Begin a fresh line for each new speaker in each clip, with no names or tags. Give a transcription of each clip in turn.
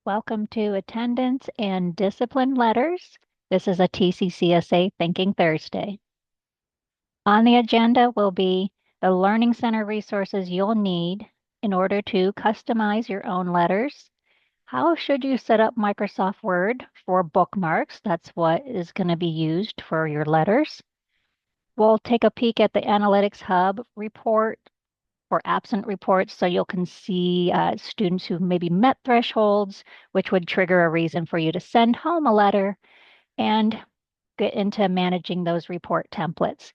Welcome to Attendance and Discipline Letters. This is a TCCSA Thinking Thursday. On the agenda will be the Learning Center resources you'll need in order to customize your own letters. How should you set up Microsoft Word for bookmarks? That's what is going to be used for your letters. We'll take a peek at the Analytics Hub report for absent reports so you can see students who maybe met thresholds, which would trigger a reason for you to send home a letter, and get into managing those report templates.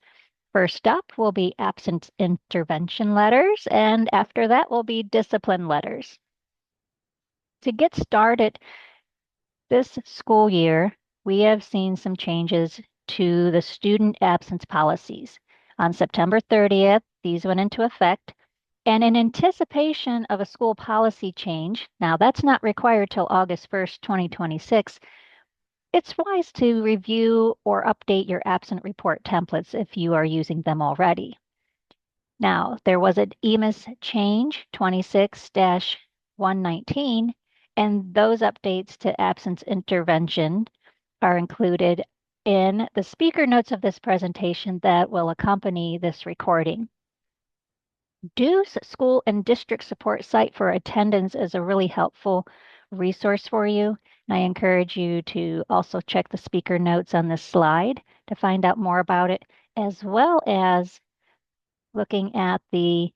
First up will be absence intervention letters, and after that will be discipline letters. To get started this school year, we have seen some changes to the student absence policies. On September 30th, these went into effect. And in anticipation of a school policy change, now that's not required till August 1st, 2026, it's wise to review or update your absent report templates if you are using them already. Now, there was an EMIS change 26-119, and those updates to absence intervention are included in the speaker notes of this presentation that will accompany this recording. Due's school and district support site for attendance is a really helpful resource for you. And I encourage you to also check the speaker notes on this slide to find out more about it, as well as looking at the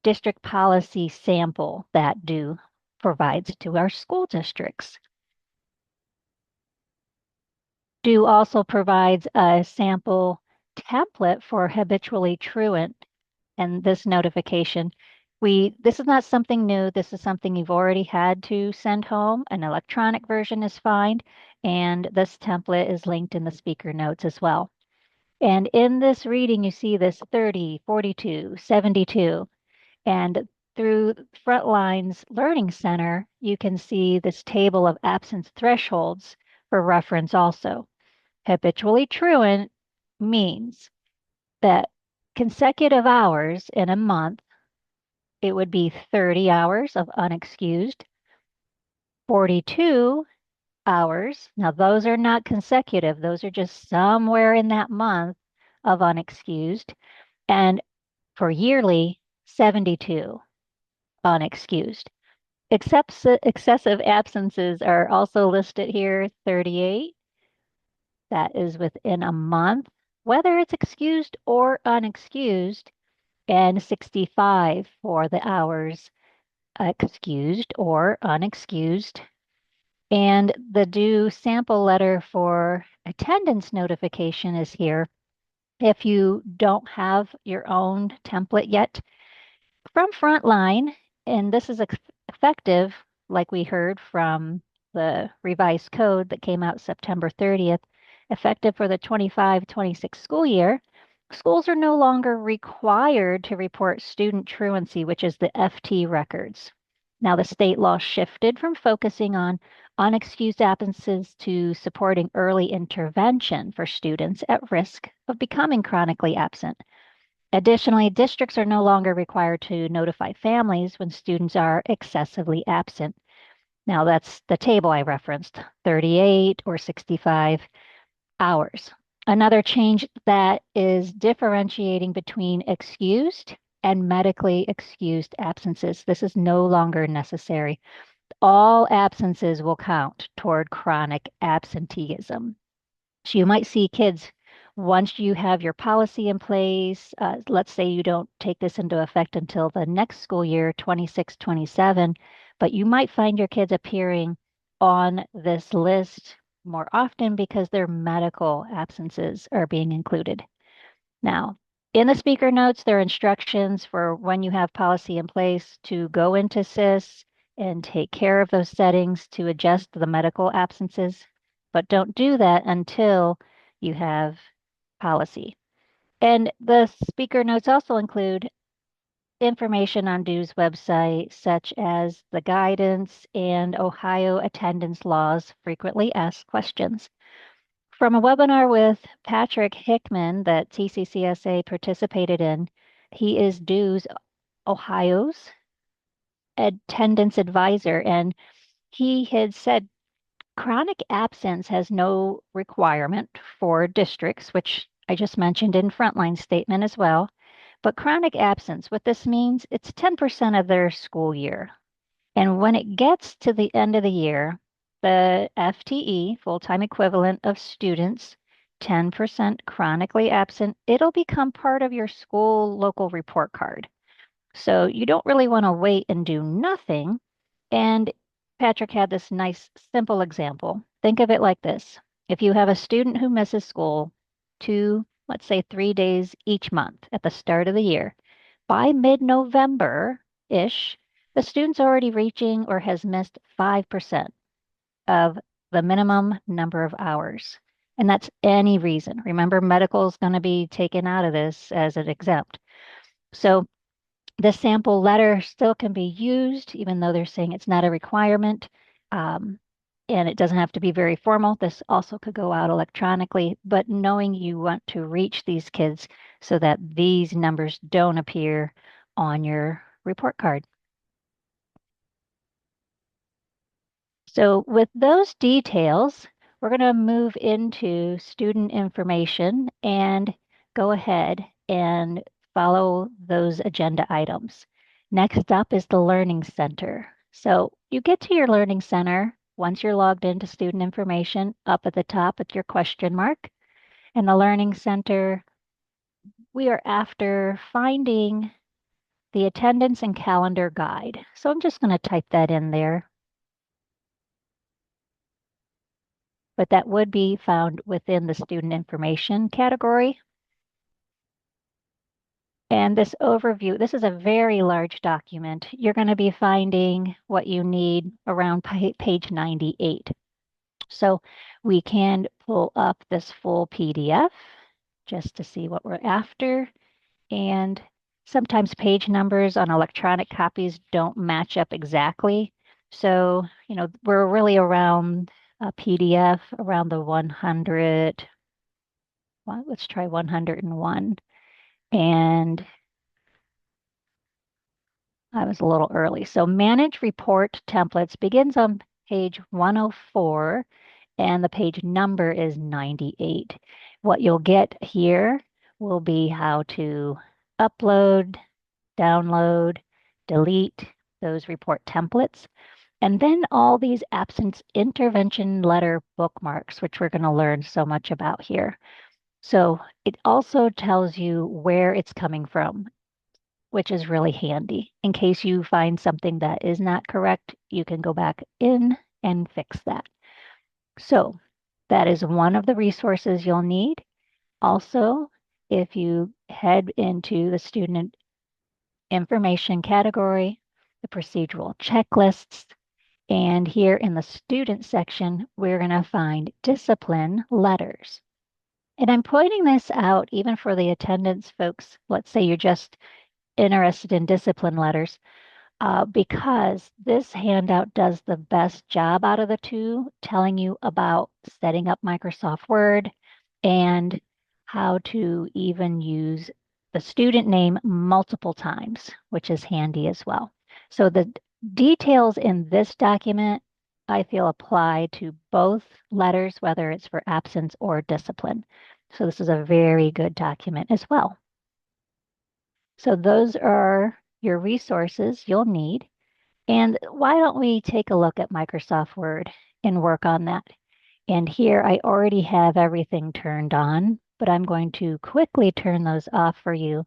district policy sample that Due provides to our school districts. Due also provides a sample template for habitually truant, and this notification. This is not something new. This is something you've already had to send home. An electronic version is fine, and this template is linked in the speaker notes as well. And in this reading, you see this 30, 42, 72, and through Frontline's Learning Center, you can see this table of absence thresholds for reference also. Habitually truant means that consecutive hours in a month, it would be 30 hours of unexcused, 42 hours. Now, those are not consecutive, those are just somewhere in that month of unexcused. And for yearly, 72 unexcused. Excessive absences are also listed here, 38. That is within a month, whether it's excused or unexcused, and 65 for the hours excused or unexcused. And the due sample letter for attendance notification is here. If you don't have your own template yet, from Frontline, and this is effective, like we heard from the revised code that came out September 30th, effective for the 25-26 school year, schools are no longer required to report student truancy, which is the FT records. Now, the state law shifted from focusing on unexcused absences to supporting early intervention for students at risk of becoming chronically absent. Additionally, districts are no longer required to notify families when students are excessively absent. Now, that's the table I referenced, 38 or 65 hours. Another change that is differentiating between excused and medically excused absences. This is no longer necessary. All absences will count toward chronic absenteeism. So you might see kids, once you have your policy in place, let's say you don't take this into effect until the next school year, 26-27, but you might find your kids appearing on this list more often because their medical absences are being included. Now, in the speaker notes, there are instructions for when you have policy in place to go into SIS and take care of those settings to adjust the medical absences, but don't do that until you have policy. And the speaker notes also include information on Due's website, such as the guidance and Ohio attendance laws frequently asked questions. From a webinar with Patrick Hickman that TCCSA participated in, he is Due's Ohio's attendance advisor, and he had said chronic absence has no requirement for districts, which I just mentioned in frontline statement as well. But chronic absence, what this means, it's 10% of their school year. And when it gets to the end of the year, the FTE, full-time equivalent of students, 10% chronically absent, it'll become part of your school local report card. So you don't really want to wait and do nothing. And Patrick had this nice, simple example. Think of it like this. If you have a student who misses school 2, let's say 3 days each month at the start of the year, by mid-November-ish, the student's already reaching or has missed 5% of the minimum number of hours. And that's any reason. Remember, medical is going to be taken out of this as an exempt. So the sample letter still can be used, even though they're saying it's not a requirement. Um, and it doesn't have to be very formal. This also could go out electronically, but knowing you want to reach these kids so that these numbers don't appear on your report card. So with those details, we're going to move into student information and go ahead and follow those agenda items. Next up is the Learning Center. So you get to your Learning Center once you're logged into student information up at the top with your question mark. And the Learning Center, we are after finding the attendance and calendar guide. So I'm just going to type that in there. But that would be found within the student information category. And this overview, this is a very large document. You're going to be finding what you need around page 98. So we can pull up this full PDF just to see what we're after. And sometimes page numbers on electronic copies don't match up exactly. So, we're really around a PDF around the 100. Well, let's try 101. And I was a little early. So manage report templates begins on page 104 and the page number is 98. What you'll get here will be how to upload, download, delete those report templates, and then all these absence intervention letter bookmarks, which we're going to learn so much about here. So it also tells you where it's coming from, which is really handy. In case you find something that is not correct, you can go back in and fix that. So that is one of the resources you'll need. Also, if you head into the student information category, the procedural checklists, and here in the student section, we're going to find discipline letters. And I'm pointing this out even for the attendance folks. Let's say you're just interested in discipline letters, because this handout does the best job out of the two, telling you about setting up Microsoft Word and how to even use the student name multiple times, which is handy as well. So the details in this document, I feel, apply to both letters, whether it's for absence or discipline. So this is a very good document as well. So those are your resources you'll need. And why don't we take a look at Microsoft Word and work on that? And here I already have everything turned on, but I'm going to quickly turn those off for you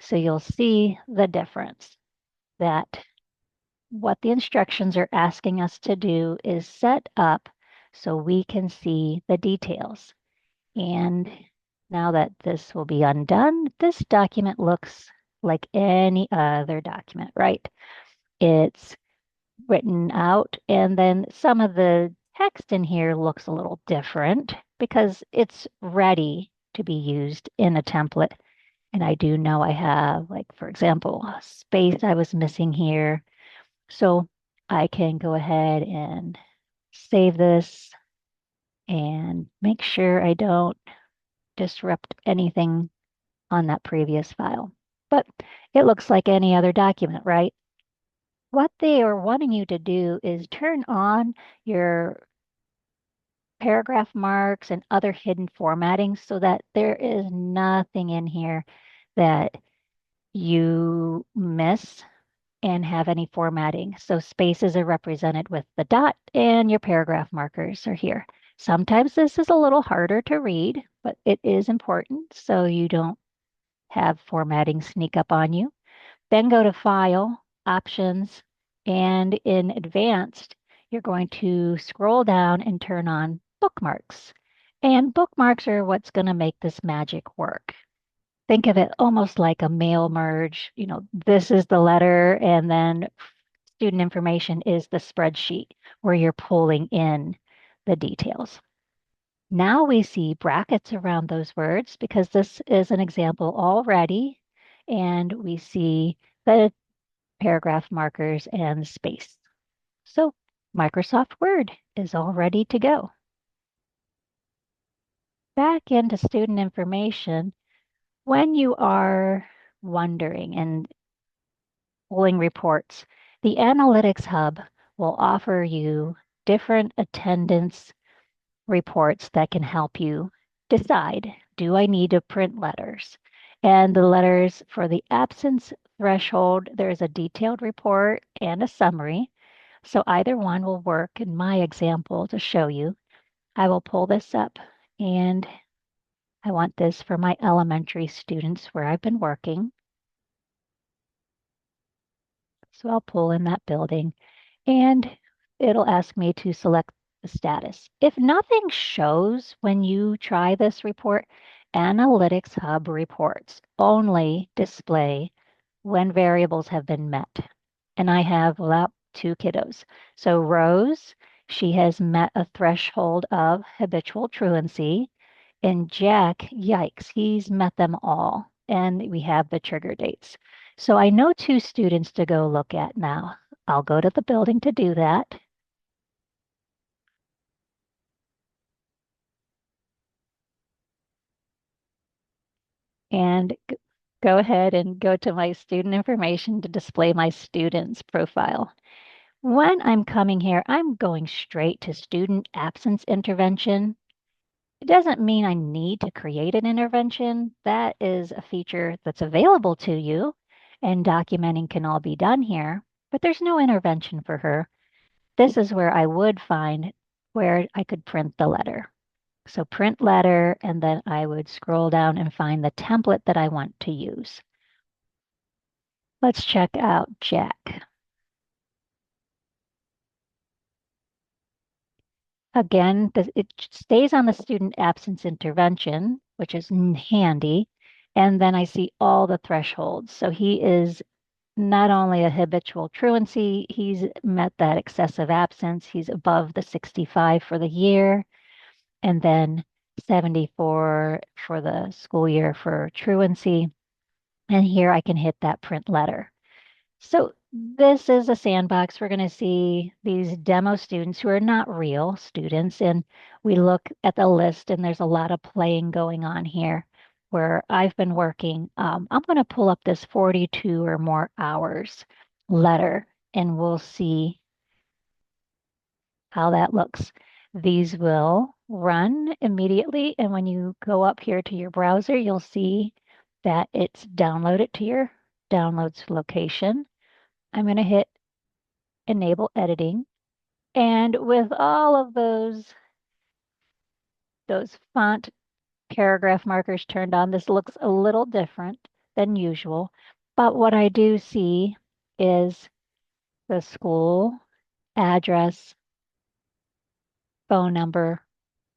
so you'll see the difference. That what the instructions are asking us to do is set up so we can see the details. And now that this will be undone, this document looks like any other document, right? It's written out, and then some of the text in here looks a little different because it's ready to be used in a template. And I do know I have, like, for example, a space I was missing here. So I can go ahead and save this and make sure I don't disrupt anything on that previous file. But it looks like any other document, right? what they are wanting you to do is turn on your paragraph marks and other hidden formatting so that there is nothing in here that you miss and have any formatting. So spaces are represented with the dot and your paragraph markers are here. Sometimes this is a little harder to read, but it is important so you don't have formatting sneak up on you. Then go to File, Options, and in Advanced, you're going to scroll down and turn on Bookmarks. And bookmarks are what's going to make this magic work. Think of it almost like a mail merge. This is the letter, and then student information is the spreadsheet where you're pulling in the details. Now we see brackets around those words because this is an example already, and we see the paragraph markers and space. So Microsoft Word is all ready to go. Back into student information, when you are wondering and pulling reports, the Analytics Hub will offer you different attendance reports that can help you decide, do I need to print letters? And the letters for the absence threshold, there's a detailed report and a summary. So either one will work in my example to show you. I will pull this up, and I want this for my elementary students where I've been working. So I'll pull in that building, and it'll ask me to select the status. If nothing shows when you try this report, Analytics Hub reports only display when variables have been met. And I have, well, two kiddos. So Rose, she has met a threshold of habitual truancy. And Jack, yikes, he's met them all. And we have the trigger dates. So I know two students to go look at now. I'll go to the building to do that. And go ahead and go to my student information to display my student's profile. When I'm coming here, I'm going straight to student absence intervention. It doesn't mean I need to create an intervention. That is a feature that's available to you, and documenting can all be done here, but there's no intervention for her. This is where I would find where I could print the letter. So print letter, and then I would scroll down and find the template that I want to use. Let's check out Jack. Again, it stays on the student absence intervention, which is handy. And then I see all the thresholds. So he is not only a habitual truancy, he's met that excessive absence. He's above the 65 for the year, and then 74 for the school year for truancy. And here I can hit that print letter. So this is a sandbox. We're going to see these demo students who are not real students. And we look at the list, and there's a lot of playing going on here where I've been working. I'm going to pull up this 42 or more hours letter, and we'll see how that looks. These will run immediately. And when you go up here to your browser, you'll see that it's downloaded to your downloads location. I'm going to hit enable editing. And with all of those font paragraph markers turned on, this looks a little different than usual. But what I do see is the school address, phone number,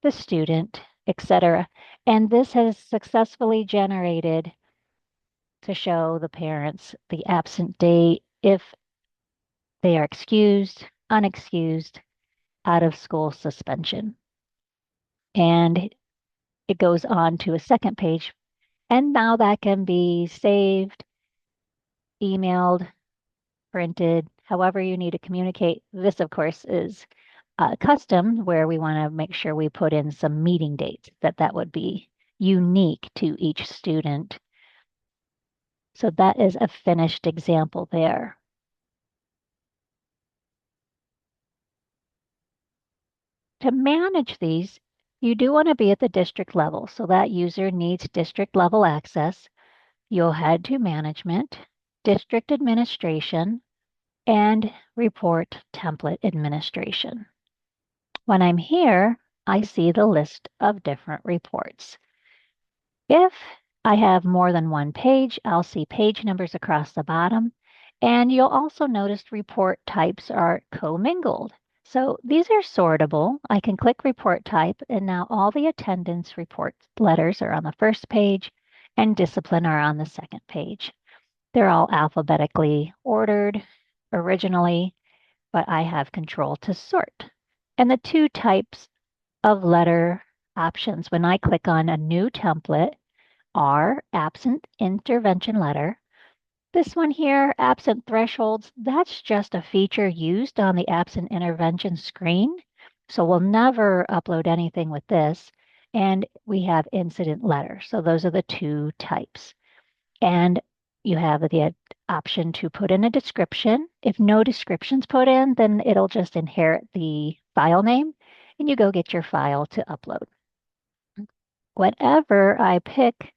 the student, etc. And this has successfully generated to show the parents the absent date if they are excused, unexcused, out of school suspension. And it goes on to a second page. And now that can be saved, emailed, printed, however you need to communicate. This, of course, is custom where we want to make sure we put in some meeting dates that would be unique to each student. So that is a finished example there. to manage these, you do want to be at the district level. So that user needs district level access. You'll head to Management, District Administration, and Report Template Administration. When I'm here, I see the list of different reports. If I have more than one page, I'll see page numbers across the bottom. And you'll also notice report types are commingled. So these are sortable. I can click report type, and now all the attendance report letters are on the first page and discipline are on the second page. They're all alphabetically ordered originally, but I have control to sort. And the two types of letter options when I click on a new template are absent intervention letter. This one here, absent thresholds, that's just a feature used on the absent intervention screen. So we'll never upload anything with this. And we have incident letter. So those are the two types. And you have the option to put in a description. If no description's put in, then it'll just inherit the file name and you go get your file to upload. Whenever I pick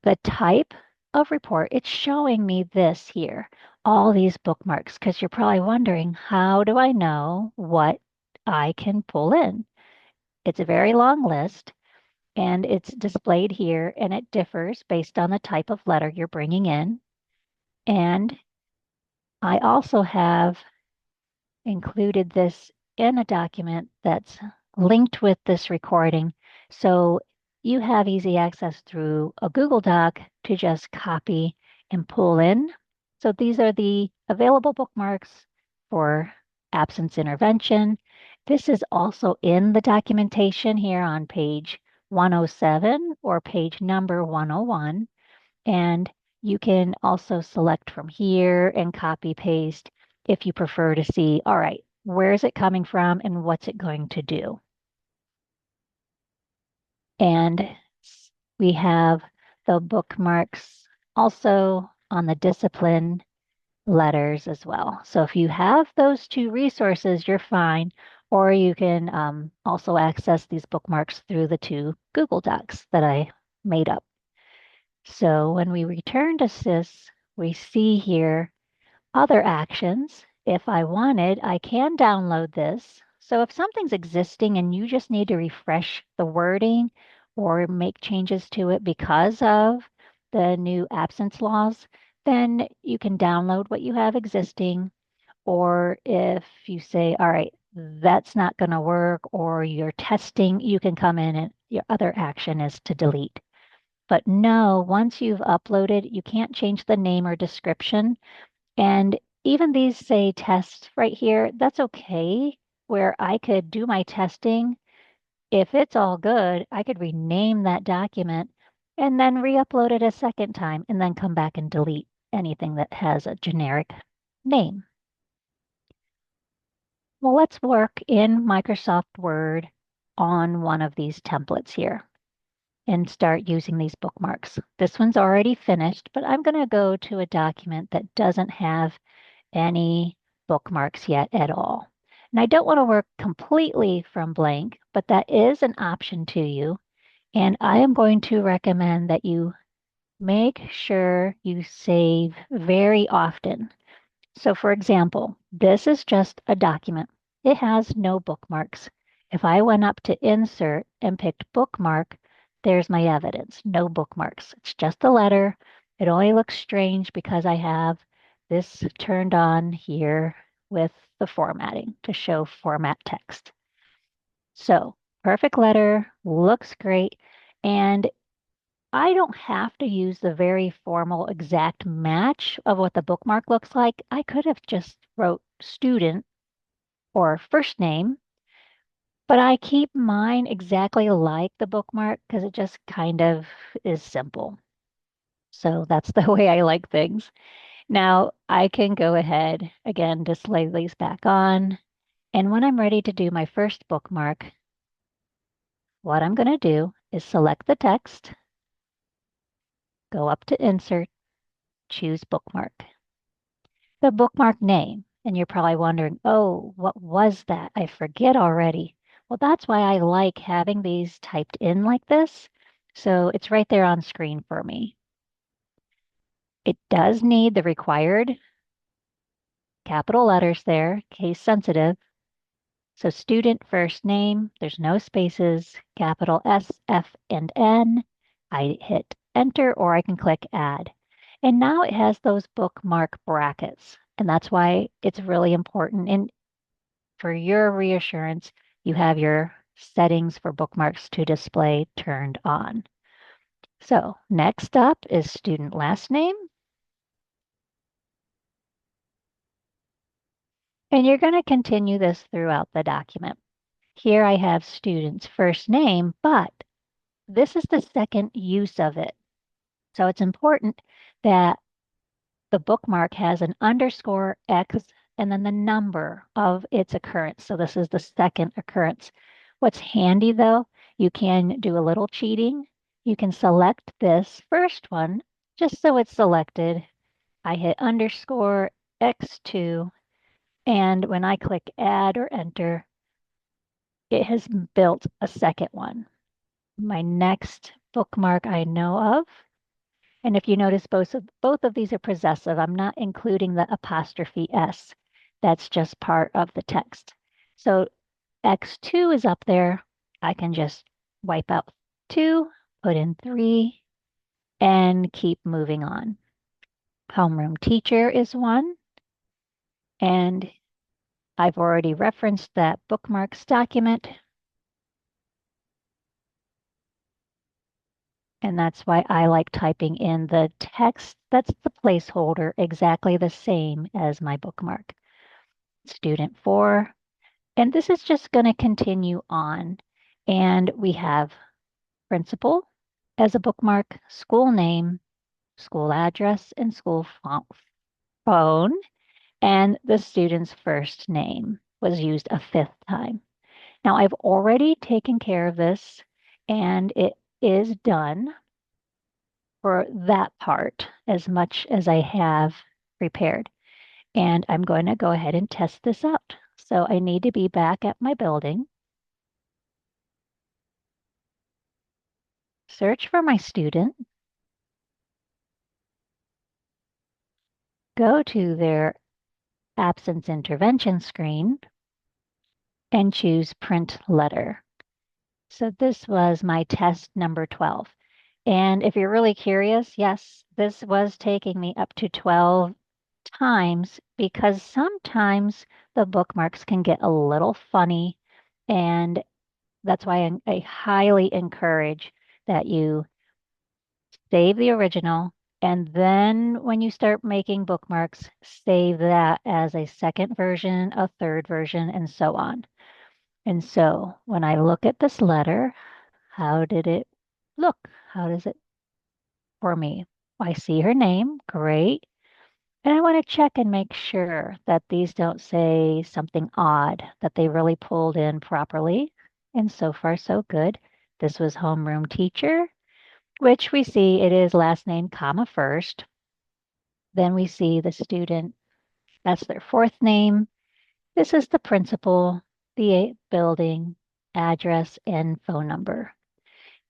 the type of report, it's showing me this here, all these bookmarks, because you're probably wondering, how do I know what I can pull in? It's a very long list and it's displayed here and it differs based on the type of letter you're bringing in. And I also have included this in a document that's linked with this recording. So you have easy access through a Google Doc to just copy and pull in. So these are the available bookmarks for absence intervention. This is also in the documentation here on page 107 or page number 101. And you can also select from here and copy paste if you prefer to see, all right, where is it coming from and what's it going to do? And we have the bookmarks also on the discipline letters as well. So if you have those two resources, you're fine. Or you can also access these bookmarks through the two Google Docs that I made up. So when we return to SIS, we see here other actions. If I wanted, I can download this. So if something's existing and you just need to refresh the wording or make changes to it because of the new absence laws, then you can download what you have existing. Or if you say, all right, that's not going to work, or you're testing, you can come in and your other action is to delete. But no, once you've uploaded, you can't change the name or description. And even these say tests right here, that's okay, where I could do my testing. If it's all good, I could rename that document and then re-upload it a second time and then come back and delete anything that has a generic name. Well, let's work in Microsoft Word on one of these templates here and start using these bookmarks. This one's already finished, but I'm going to go to a document that doesn't have any bookmarks yet at all. And I don't want to work completely from blank, but that is an option to you. And I am going to recommend that you make sure you save very often. So for example, this is just a document. It has no bookmarks. If I went up to insert and picked bookmark, there's my evidence, no bookmarks. It's just a letter. It only looks strange because I have this turned on here with the formatting to show format text. So perfect letter, looks great. And I don't have to use the very formal exact match of what the bookmark looks like. I could have just wrote student or first name, but I keep mine exactly like the bookmark because it just kind of is simple. So that's the way I like things. Now I can go ahead again, display these back on. And when I'm ready to do my first bookmark, what I'm going to do is select the text, go up to insert, choose bookmark. The bookmark name. And you're probably wondering, oh, what was that? I forget already. Well, that's why I like having these typed in like this. So it's right there on screen for me. It does need the required capital letters there, case sensitive. So student first name, there's no spaces, capital S, F, and N. I hit enter or I can click add. And now it has those bookmark brackets. And that's why it's really important. And for your reassurance, you have your settings for bookmarks to display turned on. So next up is student last name. And you're going to continue this throughout the document. Here I have student's first name, but this is the second use of it. So it's important that the bookmark has an underscore X and then the number of its occurrence. So this is the second occurrence. What's handy though, you can do a little cheating. You can select this first one just so it's selected. I hit underscore X2, and when I click add or enter, it has built a second one. My next bookmark I know of. And if you notice, both of these are possessive. I'm not including the apostrophe S. That's just part of the text. So X2 is up there. I can just wipe out 2, put in 3, and keep moving on. Homeroom teacher is 1. And I've already referenced that bookmarks document. And that's why I like typing in the text that's the placeholder exactly the same as my bookmark. Student 4. And this is just going to continue on. And we have principal as a bookmark, school name, school address, and school phone. And the student's first name was used a 5th time. Now I've already taken care of this and it is done for that part as much as I have prepared. And I'm going to go ahead and test this out. So I need to be back at my building, search for my student, go to their absence intervention screen, and choose print letter. So this was my test number 12. And if you're really curious, yes, this was taking me up to 12 times because sometimes the bookmarks can get a little funny. And that's why I highly encourage that you save the original. And then when you start making bookmarks, save that as a second version, a third version, and so on. And so when I look at this letter, how did it look? How does it for me? I see her name, great. And I want to check and make sure that these don't say something odd, that they really pulled in properly. And so far, so good. This was homeroom teacher, which we see it is last name, comma first. Then we see the student, that's their fourth name. This is the principal, the building, address, and phone number.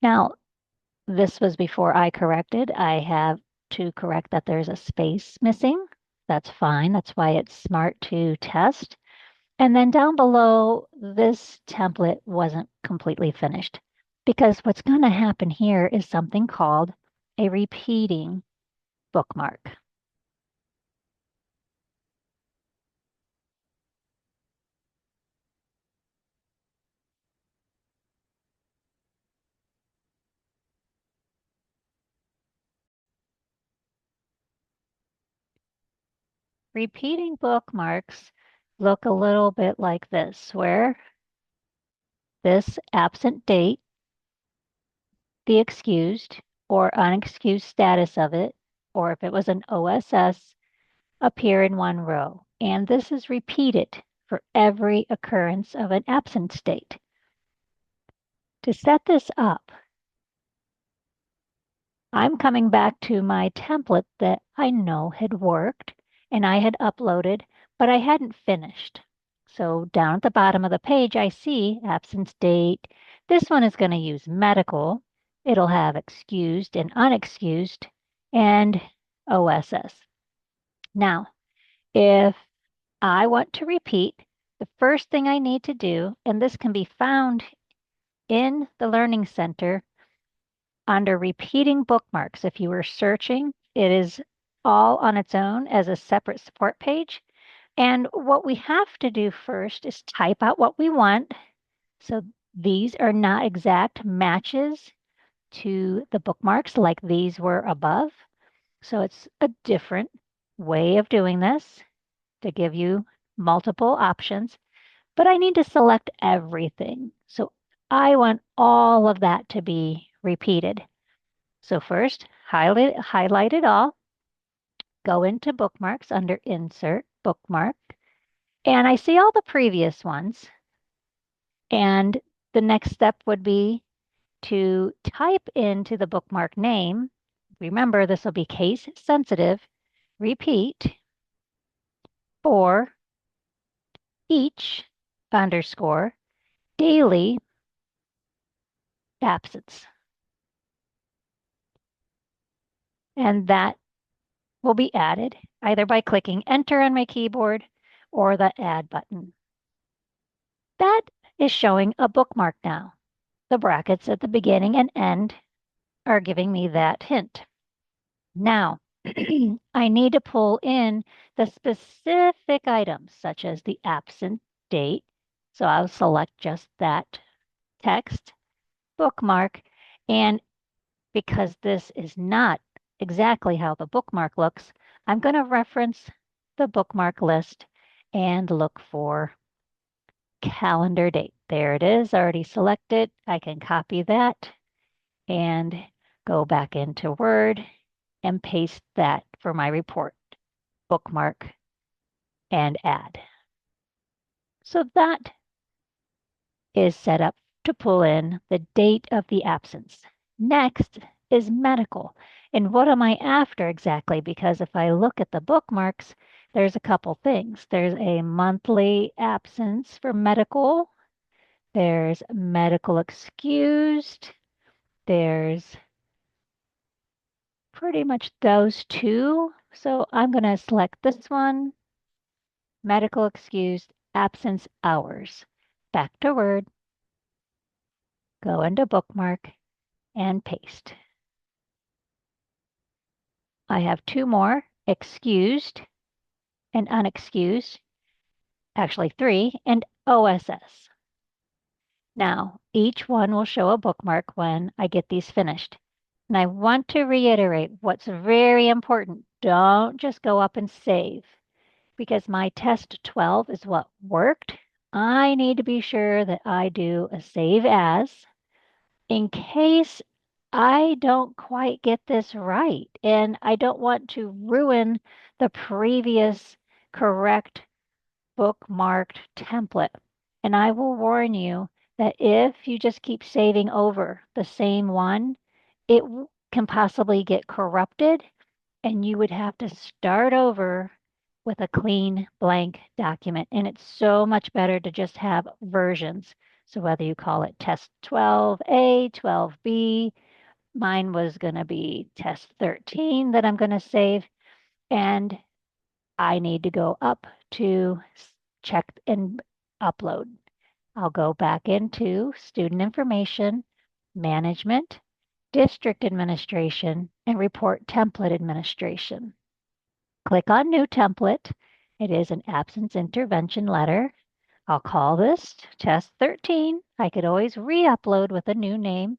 Now, this was before I corrected. I have to correct that there's a space missing. That's fine. That's why it's smart to test. And then down below, this template wasn't completely finished because what's going to happen here is something called a repeating bookmark. Repeating bookmarks look a little bit like this, where this absent date, the excused or unexcused status of it, or if it was an OSS, appear in one row. And this is repeated for every occurrence of an absent state. To set this up, I'm coming back to my template that I know had worked and I had uploaded, but I hadn't finished. So down at the bottom of the page, I see absence date. This one is going to use medical. It'll have excused and unexcused and OSS. Now, if I want to repeat, the first thing I need to do, and this can be found in the Learning Center under repeating bookmarks. If you were searching, it is all on its own as a separate support page. And what we have to do first is type out what we want. So these are not exact matches to the bookmarks like these were above. So it's a different way of doing this to give you multiple options. But I need to select everything. So I want all of that to be repeated. So first, highlight it all, go into bookmarks under insert bookmark, and I see all the previous ones. And the next step would be to type into the bookmark name. Remember, this will be case sensitive. Repeat for each underscore daily absence. And that will be added either by clicking enter on my keyboard or the add button. That is showing a bookmark now. The brackets at the beginning and end are giving me that hint. Now, I need to pull in the specific items, such as the absent date. So I'll select just that text, bookmark, and because this is not exactly how the bookmark looks, I'm going to reference the bookmark list and look for calendar date. There it is, already selected. I can copy that and go back into Word and paste that for my report, bookmark, and add. So that is set up to pull in the date of the absence. Next is medical. And what am I after exactly? Because if I look at the bookmarks, there's a couple things. There's a monthly absence for medical. There's medical excused. There's pretty much those two. So I'm going to select this one, medical excused absence hours. Back to Word, go into bookmark and paste. I have two more, excused and unexcused, actually three, and OSS. Now, each one will show a bookmark when I get these finished. And I want to reiterate what's very important. Don't just go up and save because my test 12 is what worked. I need to be sure that I do a save as in case I don't quite get this right. And I don't want to ruin the previous correct bookmarked template. And I will warn you that if you just keep saving over the same one, it can possibly get corrupted and you would have to start over with a clean blank document. And it's so much better to just have versions. So whether you call it test 12A, 12B, mine was going to be test 13 that I'm going to save. And I need to go up to check and upload. I'll go back into student information, management, district administration, and report template administration. Click on new template. It is an absence intervention letter. I'll call this test 13. I could always re-upload with a new name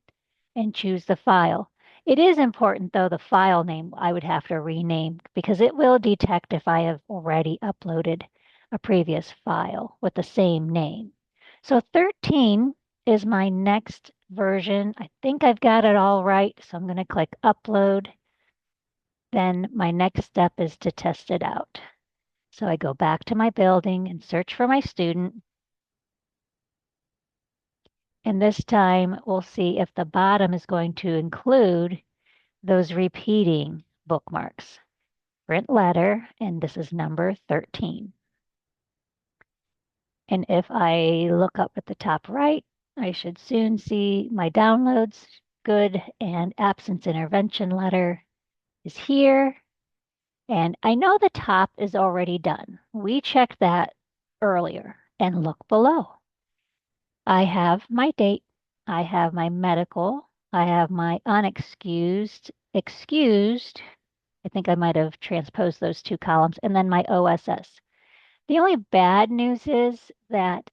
and choose the file. It is important, though, the file name I would have to rename because it will detect if I have already uploaded a previous file with the same name. So 13 is my next version. I think I've got it all right, so I'm going to click upload. Then my next step is to test it out. So I go back to my building and search for my student. And this time we'll see if the bottom is going to include those repeating bookmarks. Print letter, and this is number 13. And if I look up at the top right, I should soon see my downloads. Good. And absence intervention letter is here. And I know the top is already done. We checked that earlier. And look below. I have my date. I have my medical. I have my unexcused, excused. I think I might have transposed those two columns, and then my OSS. The only bad news is that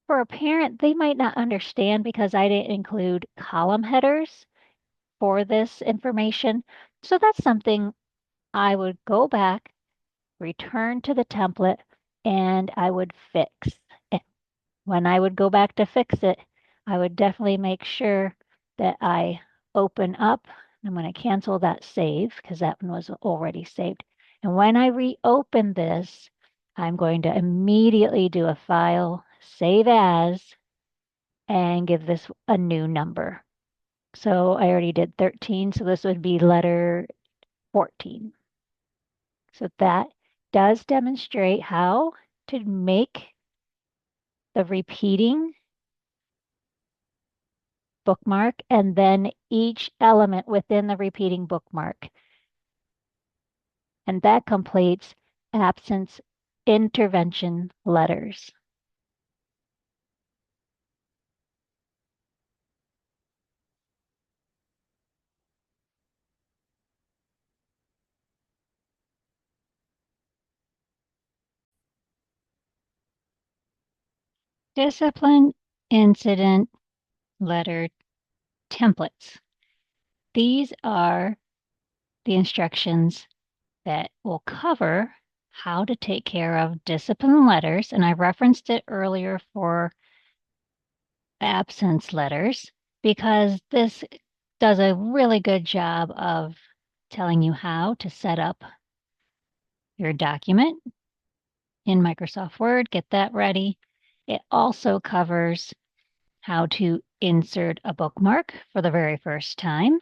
for a parent, they might not understand because I didn't include column headers for this information. So that's something I would go back, return to the template, and I would fix. And when I would go back to fix it, I would definitely make sure that I open up. I'm going to cancel that save because that one was already saved. And when I reopen this, I'm going to immediately do a file save as and give this a new number. So I already did 13, so this would be letter 14. So that does demonstrate how to make the repeating bookmark and then each element within the repeating bookmark. And that completes absence intervention letters. Discipline incident letter templates. These are the instructions that will cover how to take care of discipline letters. And I referenced it earlier for absence letters because this does a really good job of telling you how to set up your document in Microsoft Word, get that ready. It also covers how to insert a bookmark for the very first time.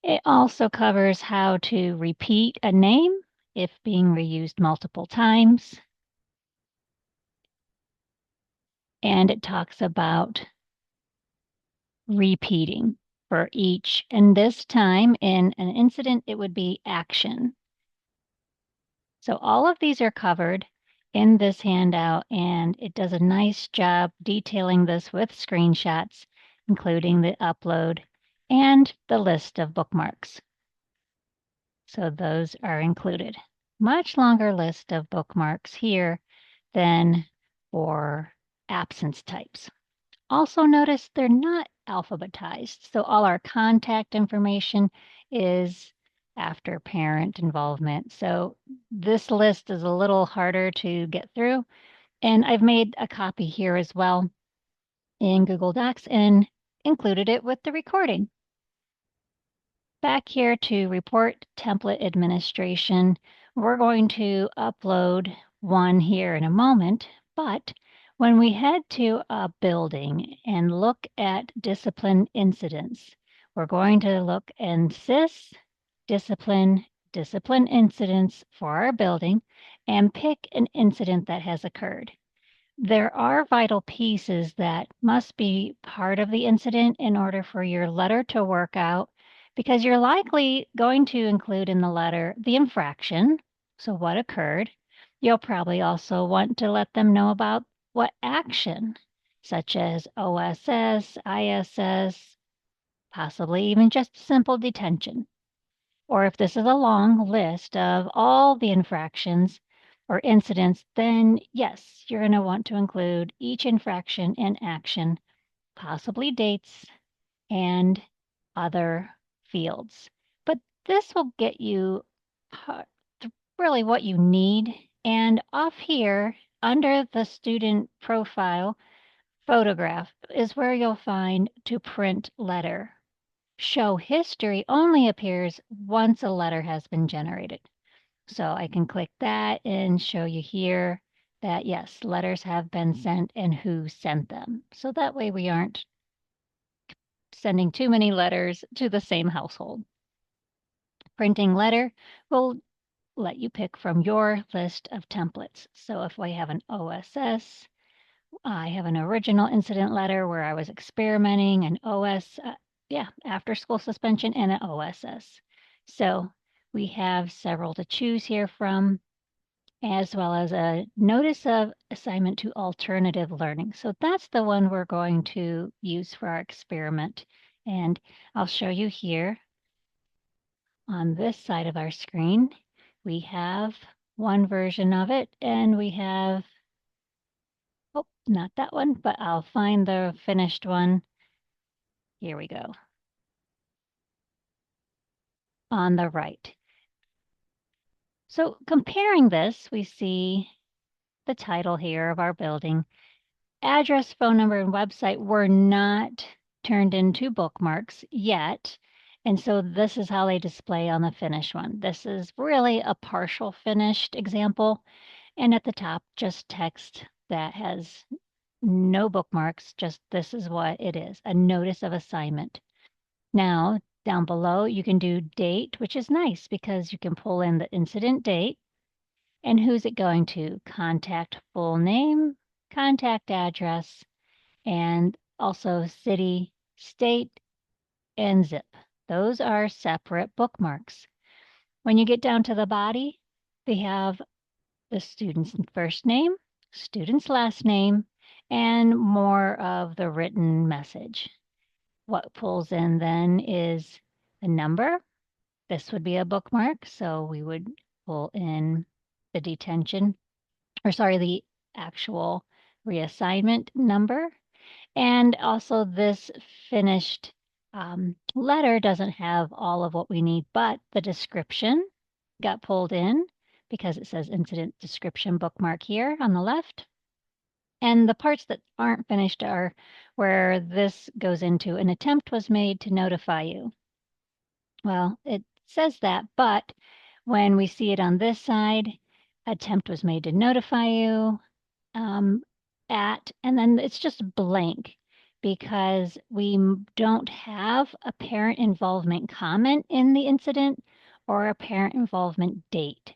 It also covers how to repeat a name if being reused multiple times. And it talks about repeating for each. And this time in an incident, it would be action. So all of these are covered in this handout, and it does a nice job detailing this with screenshots, including the upload and the list of bookmarks. So those are included. Much longer list of bookmarks here than for absence types. Also notice they're not alphabetized. So all our contact information is after parent involvement. So this list is a little harder to get through. And I've made a copy here as well in Google Docs and included it with the recording. Back here to report template administration, we're going to upload one here in a moment, but when we head to a building and look at discipline incidents, we're going to look and discipline incidents for our building and pick an incident that has occurred. There are vital pieces that must be part of the incident in order for your letter to work out, because you're likely going to include in the letter the infraction, so what occurred. You'll probably also want to let them know about what action, such as OSS, ISS, possibly even just simple detention. Or if this is a long list of all the infractions or incidents, then yes, you're going to want to include each infraction and action, possibly dates and other fields. But this will get you really what you need. And off here, under the student profile photograph, is where you'll find to print letter. Show history only appears once a letter has been generated. So I can click that and show you here that yes, letters have been sent and who sent them. So that way we aren't sending too many letters to the same household. Printing letter will let you pick from your list of templates. So if we have an OSS, I have an original incident letter where I was experimenting, an after school suspension, and an OSS. So we have several to choose here from, as well as a notice of assignment to alternative learning. So that's the one we're going to use for our experiment. And I'll show you here on this side of our screen. We have one version of it, and we have, oh, not that one, but I'll find the finished one. Here we go. On the right. So comparing this, we see the title here of our building. Address, phone number, and website were not turned into bookmarks yet. And so this is how they display on the finished one. This is really a partial finished example. And at the top, just text that has no bookmarks, just this is what it is, a notice of assignment. Now, down below, you can do date, which is nice because you can pull in the incident date and who's it going to? Contact full name, contact address, and also city, state, and zip. Those are separate bookmarks. When you get down to the body, they have the student's first name, student's last name, and more of the written message. What pulls in then is the number. This would be a bookmark, so we would pull in the detention, or sorry, the actual reassignment number. And also this finished letter doesn't have all of what we need, but the description got pulled in because it says incident description bookmark here on the left. And the parts that aren't finished are where this goes into an attempt was made to notify you. Well, it says that, but when we see it on this side, attempt was made to notify you um, and then it's just blank because we don't have a parent involvement comment in the incident or a parent involvement date.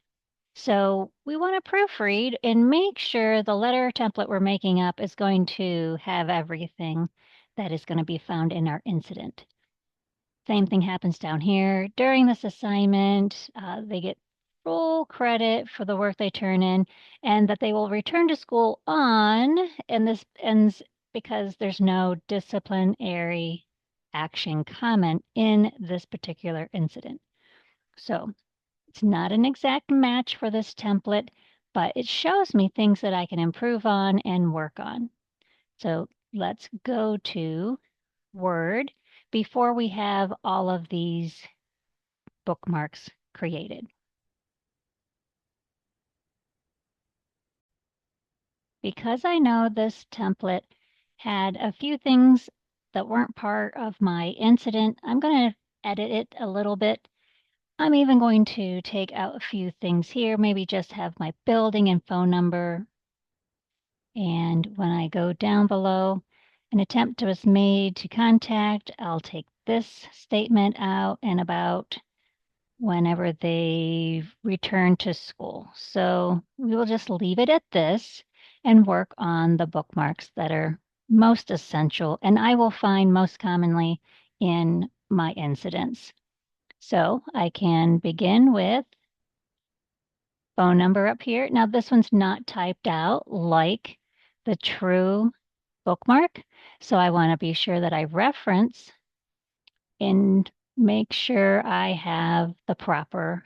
So we want to proofread and make sure the letter template we're making up is going to have everything that is going to be found in our incident. Same thing happens down here. During this assignment, they get full credit for the work they turn in and that they will return to school on, and this ends because there's no disciplinary action comment in this particular incident. So it's not an exact match for this template, but it shows me things that I can improve on and work on. So let's go to Word before we have all of these bookmarks created. Because I know this template had a few things that weren't part of my incident, I'm going to edit it a little bit. I'm even going to take out a few things here, maybe just have my building and phone number. And when I go down below, an attempt was made to contact, I'll take this statement out and about whenever they return to school. So we will just leave it at this and work on the bookmarks that are most essential and I will find most commonly in my incidents. So I can begin with phone number up here. Now this one's not typed out like the true bookmark. So I want to be sure that I reference and make sure I have the proper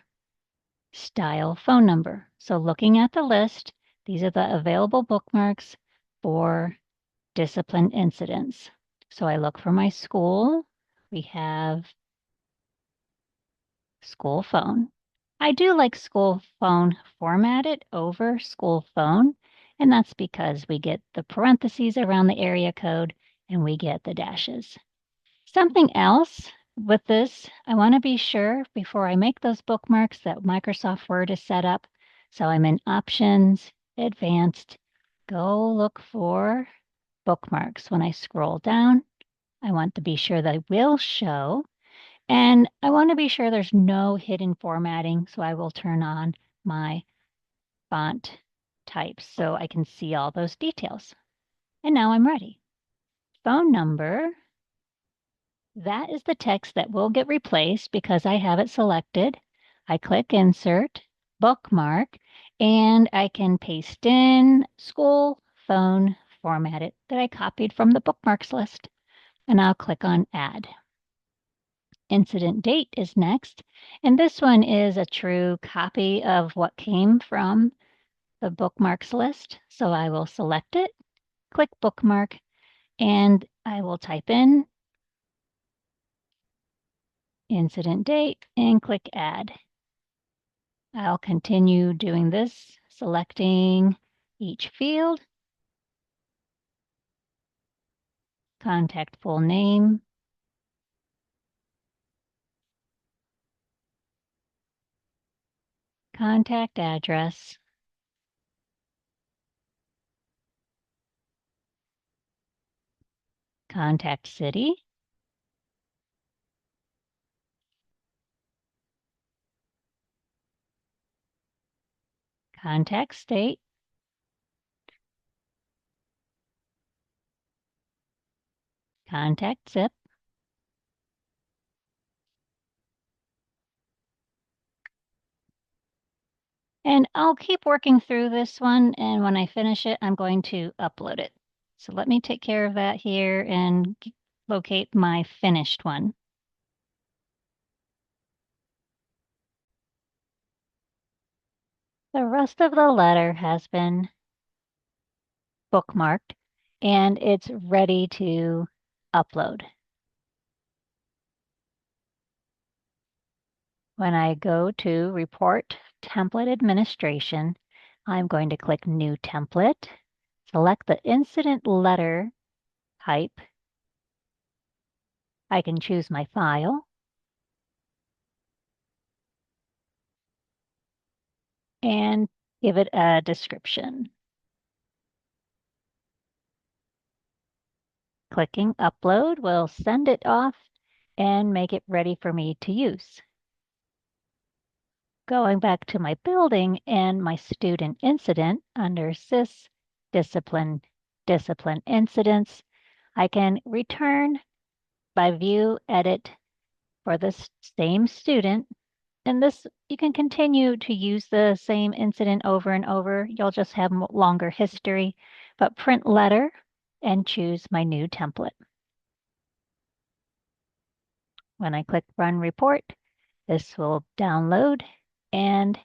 style phone number. So looking at the list, these are the available bookmarks for discipline incidents. So I look for my school. We have school phone. I do like school phone formatted over school phone, and that's because we get the parentheses around the area code and we get the dashes. Something else with this, I want to be sure before I make those bookmarks that Microsoft Word is set up. So I'm in Options, Advanced, go look for bookmarks. When I scroll down, I want to be sure they will show. And I want to be sure there's no hidden formatting, so I will turn on my font types so I can see all those details. And now I'm ready. Phone number, that is the text that will get replaced because I have it selected. I click Insert, Bookmark, and I can paste in school phone formatted that I copied from the bookmarks list. And I'll click on Add. Incident date is next, and this one is a true copy of what came from the bookmarks list. So I will select it, click Bookmark, and I will type in incident date and click Add. I'll continue doing this, selecting each field, contact full name, contact address, contact city, contact state, contact zip, and I'll keep working through this one, and when I finish it, I'm going to upload it. So let me take care of that here and locate my finished one. The rest of the letter has been bookmarked, and it's ready to upload. When I go to Report Template Administration, I'm going to click New Template, select the incident letter type. I can choose my file, and give it a description. Clicking Upload will send it off and make it ready for me to use. Going back to my building and my student incident under SIS Discipline Incidents, I can return by View Edit for the same student. And this, you can continue to use the same incident over and over. You'll just have longer history, but print letter and choose my new template. When I click Run Report, this will download, and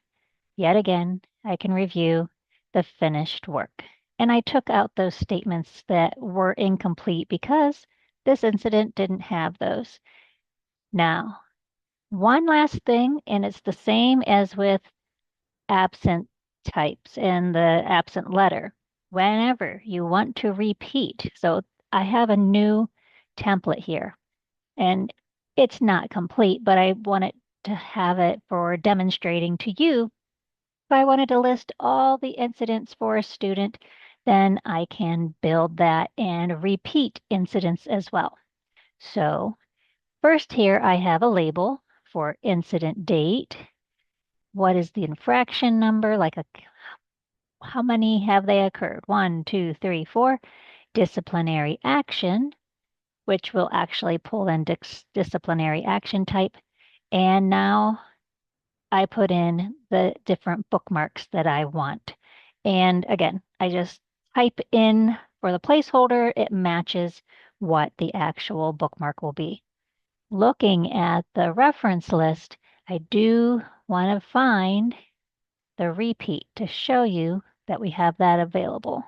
yet again, I can review the finished work. And I took out those statements that were incomplete because this incident didn't have those. Now, one last thing, and it's the same as with absent types in the absent letter. Whenever you want to repeat, so I have a new template here, and it's not complete, but I wanted to have it for demonstrating to you. If I wanted to list all the incidents for a student, then I can build that and repeat incidents as well. So first here, I have a label for incident date. What is the infraction number? How many have they occurred? 1, 2, 3, 4. Disciplinary action, which will actually pull in disciplinary action type. And now I put in the different bookmarks that I want. And again, I just type in for the placeholder, it matches what the actual bookmark will be. Looking at the reference list, I do want to find the repeat to show you that we have that available.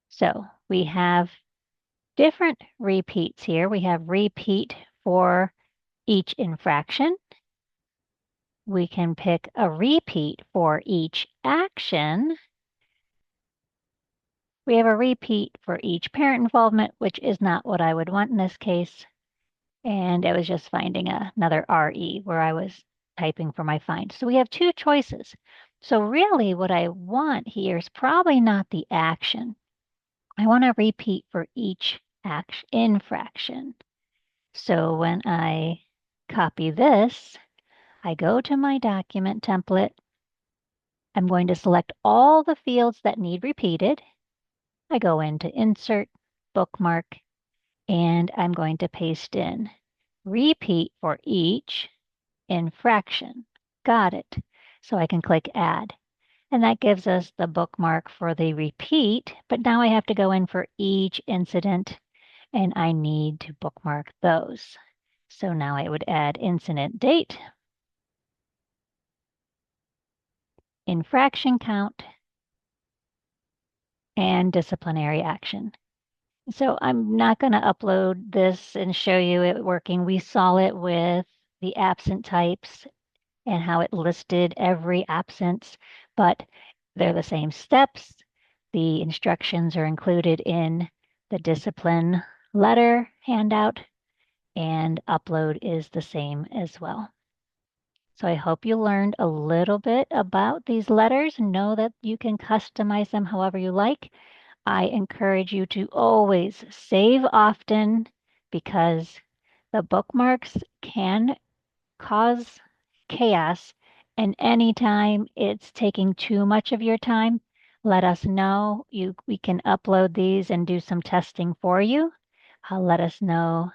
So we have different repeats here. We have repeat for each infraction. We can pick a repeat for each action. We have a repeat for each parent involvement, which is not what I would want in this case. And it was just finding another RE where I was typing for my find. So we have two choices. So really what I want here is probably not the action. I want to repeat for each action infraction. So when I copy this, I go to my document template. I'm going to select all the fields that need repeated. I go into Insert, Bookmark, and I'm going to paste in repeat for each infraction. Got it. So I can click Add. And that gives us the bookmark for the repeat, but now I have to go in for each incident, and I need to bookmark those. So now I would add incident date, infraction count, and disciplinary action. So I'm not going to upload this and show you it working. We saw it with the absent types and how it listed every absence, but they're the same steps. The instructions are included in the discipline letter handout, and upload is the same as well. So I hope you learned a little bit about these letters and know that you can customize them however you like. I encourage you to always save often because the bookmarks can cause chaos. And anytime it's taking too much of your time, let us know. We can upload these and do some testing for you. Let us know.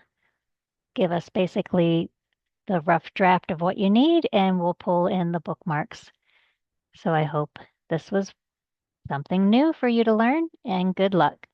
Give us basically the rough draft of what you need, and we'll pull in the bookmarks. So I hope this was something new for you to learn, and good luck.